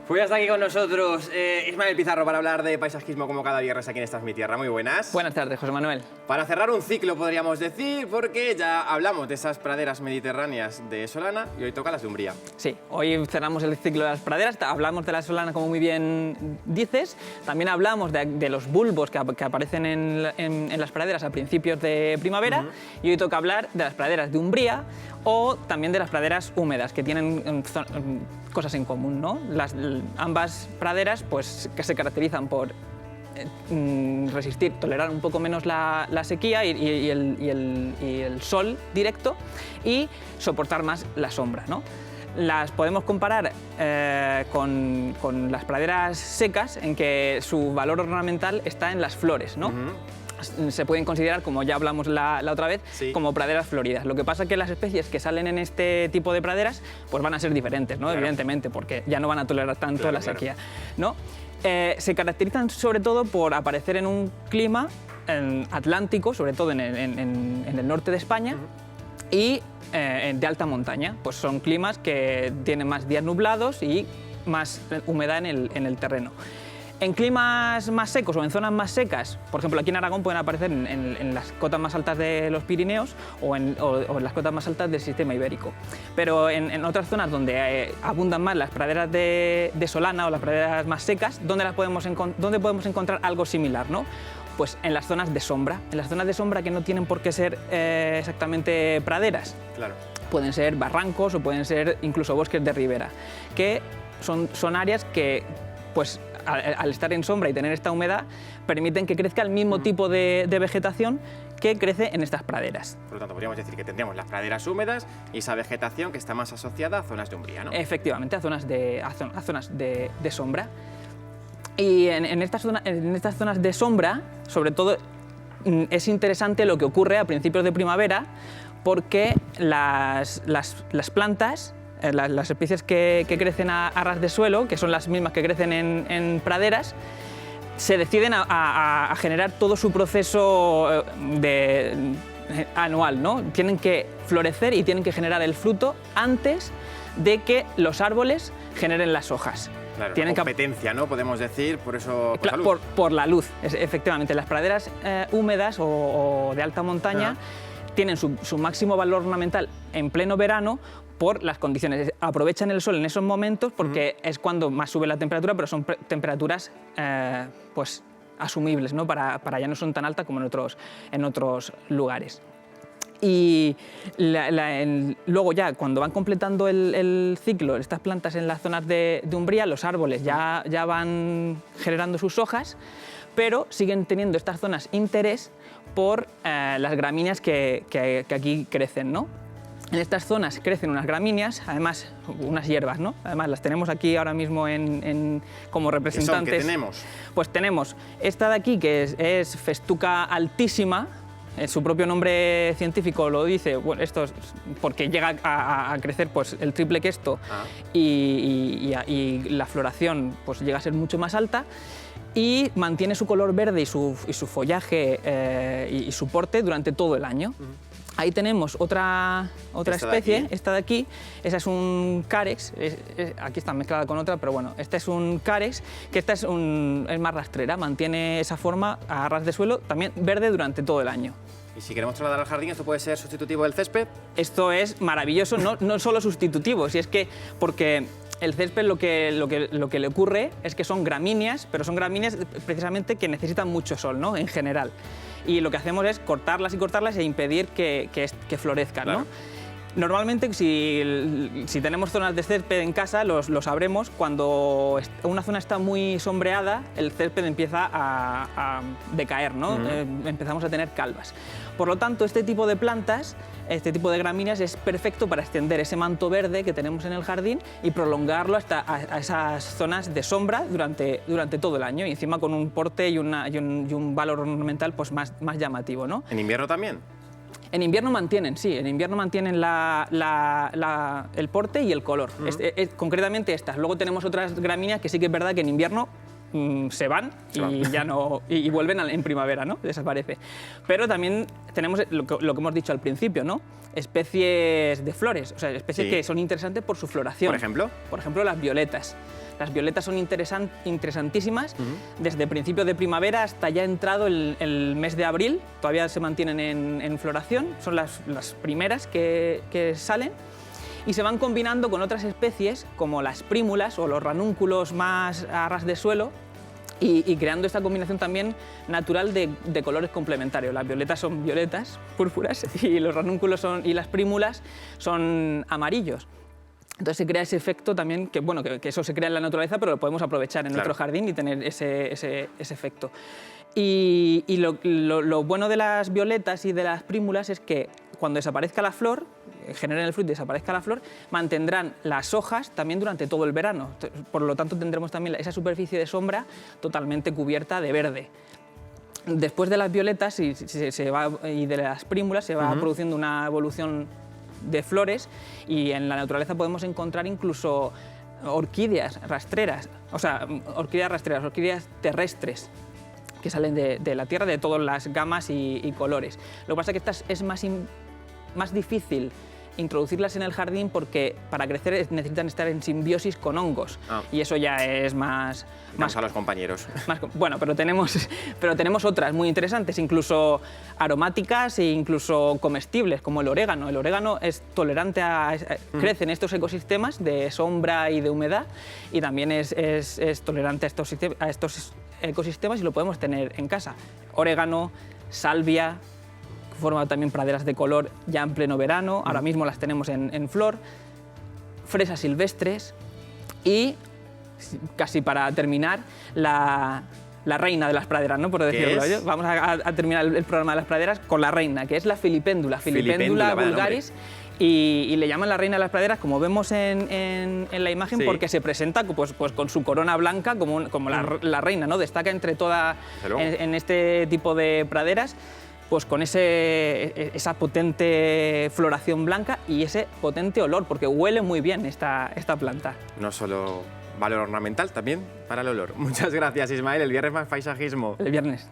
Pues ya está aquí con nosotros Ismael Pizarro para hablar de paisajismo como cada viernes aquí en Esta es mi tierra. Muy buenas. Buenas tardes, José Manuel. Para cerrar un ciclo podríamos decir, porque ya hablamos de esas praderas mediterráneas de Solana y hoy toca las de Umbría. Sí, hoy cerramos el ciclo de las praderas, hablamos de la Solana como muy bien dices, también hablamos de los bulbos que aparecen en las praderas a principios de primavera y hoy toca hablar de las praderas de Umbría o también de las praderas húmedas, que tienen cosas en común, ¿no? Ambas praderas pues, que se caracterizan por resistir, tolerar un poco menos la sequía y el sol directo y soportar más la sombra, ¿no? Las podemos comparar con las praderas secas en que su valor ornamental está en las flores, ¿no? Se pueden considerar, como ya hablamos la otra vez, como praderas floridas. Lo que pasa es que las especies que salen en este tipo de praderas pues van a ser diferentes, ¿no? Evidentemente, porque ya no van a tolerar tanto la sequía, ¿no? Se caracterizan sobre todo por aparecer en un clima atlántico, sobre todo en el norte de España, y de alta montaña. Pues son climas que tienen más días nublados y más humedad en el terreno. En climas más secos o en zonas más secas, por ejemplo aquí en Aragón pueden aparecer en las cotas más altas de los Pirineos o en las cotas más altas del sistema ibérico. Pero en otras zonas donde abundan más las praderas de Solana o las praderas más secas, ¿dónde podemos encontrar algo similar, ¿no? Pues en las zonas de sombra. En las zonas de sombra que no tienen por qué ser exactamente praderas. Claro. Pueden ser barrancos o pueden ser incluso bosques de ribera, que son áreas que pues al estar en sombra y tener esta humedad, permiten que crezca el mismo tipo de vegetación que crece en estas praderas. Por lo tanto, podríamos decir que tendríamos las praderas húmedas y esa vegetación que está más asociada a zonas de umbría, ¿no? Efectivamente, a zonas de sombra. Y en estas zonas de sombra, sobre todo, es interesante lo que ocurre a principios de primavera, porque las plantas, las especies que crecen a ras de suelo, que son las mismas que crecen en praderas, se deciden a generar todo su proceso anual, ¿no? Tienen que florecer y tienen que generar el fruto antes de que los árboles generen las hojas. Claro, tienen competencia, ¿no? Podemos decir, por eso... Por la luz, efectivamente. Las praderas húmedas o de alta montaña tienen su máximo valor ornamental en pleno verano por las condiciones. Aprovechan el sol en esos momentos porque es cuando más sube la temperatura, pero son temperaturas pues, asumibles, ¿no? Para ya no son tan altas como en otros lugares. Y luego ya, cuando van completando el ciclo, estas plantas en las zonas de Umbría, los árboles ya van generando sus hojas, pero siguen teniendo estas zonas interés por las gramíneas que aquí crecen, ¿no? En estas zonas crecen unas gramíneas, además unas hierbas, ¿no? Además las tenemos aquí ahora mismo como representantes. ¿Qué tenemos? Pues tenemos esta de aquí, que es Festuca altísima. Su propio nombre científico lo dice, bueno, esto es porque llega a crecer pues, el triple que esto y la floración pues, llega a ser mucho más alta y mantiene su color verde y su follaje y su porte durante todo el año. Ahí tenemos otra especie, esta de aquí, esa es un carex, aquí está mezclada con otra, pero bueno, esta es un carex, que esta es más rastrera, mantiene esa forma a ras de suelo, también verde durante todo el año. Y si queremos trasladar al jardín, ¿esto puede ser sustitutivo del césped? Esto es maravilloso, no solo sustitutivo, si es que porque el césped lo que le ocurre es que son gramíneas, pero son gramíneas precisamente que necesitan mucho sol, ¿no? En general. Y lo que hacemos es cortarlas e impedir que florezcan, claro, ¿no? Normalmente, si tenemos zonas de césped en casa, lo sabremos, cuando una zona está muy sombreada, el césped empieza a decaer, ¿no? Empezamos a tener calvas. Por lo tanto, este tipo de plantas, este tipo de gramíneas, es perfecto para extender ese manto verde que tenemos en el jardín y prolongarlo hasta a esas zonas de sombra durante todo el año, y encima con un porte y un valor ornamental pues, más llamativo, ¿no? ¿En invierno también? En invierno mantienen, sí, en invierno mantienen el porte y el color, concretamente estas. Luego tenemos otras gramíneas que sí que es verdad que en invierno se van y ya no y vuelven en primavera, ¿no? Desaparece. Pero también tenemos lo que hemos dicho al principio, ¿no? Especies de flores, o sea, especies que son interesantes por su floración. ¿Por ejemplo? Por ejemplo, las violetas. Las violetas son interesantísimas desde principios de primavera hasta ya entrado el mes de abril, todavía se mantienen en floración, son las primeras que salen y se van combinando con otras especies como las prímulas o los ranúnculos más a ras de suelo, y creando esta combinación también natural de colores complementarios. Las violetas son violetas, púrpuras, y los ranúnculos y las prímulas son amarillos. Entonces se crea ese efecto también, que eso se crea en la naturaleza, pero lo podemos aprovechar en nuestro jardín y tener ese efecto. Y lo bueno de las violetas y de las prímulas es que cuando desaparezca la flor, generen el fruto y desaparezca la flor, mantendrán las hojas también durante todo el verano. Por lo tanto, tendremos también esa superficie de sombra totalmente cubierta de verde. Después de las violetas y de las prímulas se va produciendo una evolución de flores, y en la naturaleza podemos encontrar incluso orquídeas rastreras, orquídeas terrestres, que salen de la tierra de todas las gamas y colores. Lo que pasa es que es más difícil introducirlas en el jardín porque para crecer necesitan estar en simbiosis con hongos, y eso ya es más a los compañeros. Bueno, pero tenemos otras muy interesantes, incluso aromáticas e incluso comestibles, como el orégano. El orégano es tolerante crece en estos ecosistemas de sombra y de humedad, y también es tolerante a estos ecosistemas, y lo podemos tener en casa. Orégano, salvia, forma también praderas de color ya en pleno verano, ahora mismo las tenemos en flor, fresas silvestres y, casi para terminar, la reina de las praderas, ¿no? Por decirlo yo. Vamos a terminar el programa de las praderas con la reina, que es la filipéndula vulgaris, y le llaman la reina de las praderas, como vemos en la imagen, porque se presenta pues con su corona blanca como la reina, ¿no? Destaca entre toda en este tipo de praderas, pues con esa potente floración blanca y ese potente olor, porque huele muy bien esta planta. No solo valor ornamental, también para el olor. Muchas gracias, Ismael. El viernes más paisajismo. El viernes.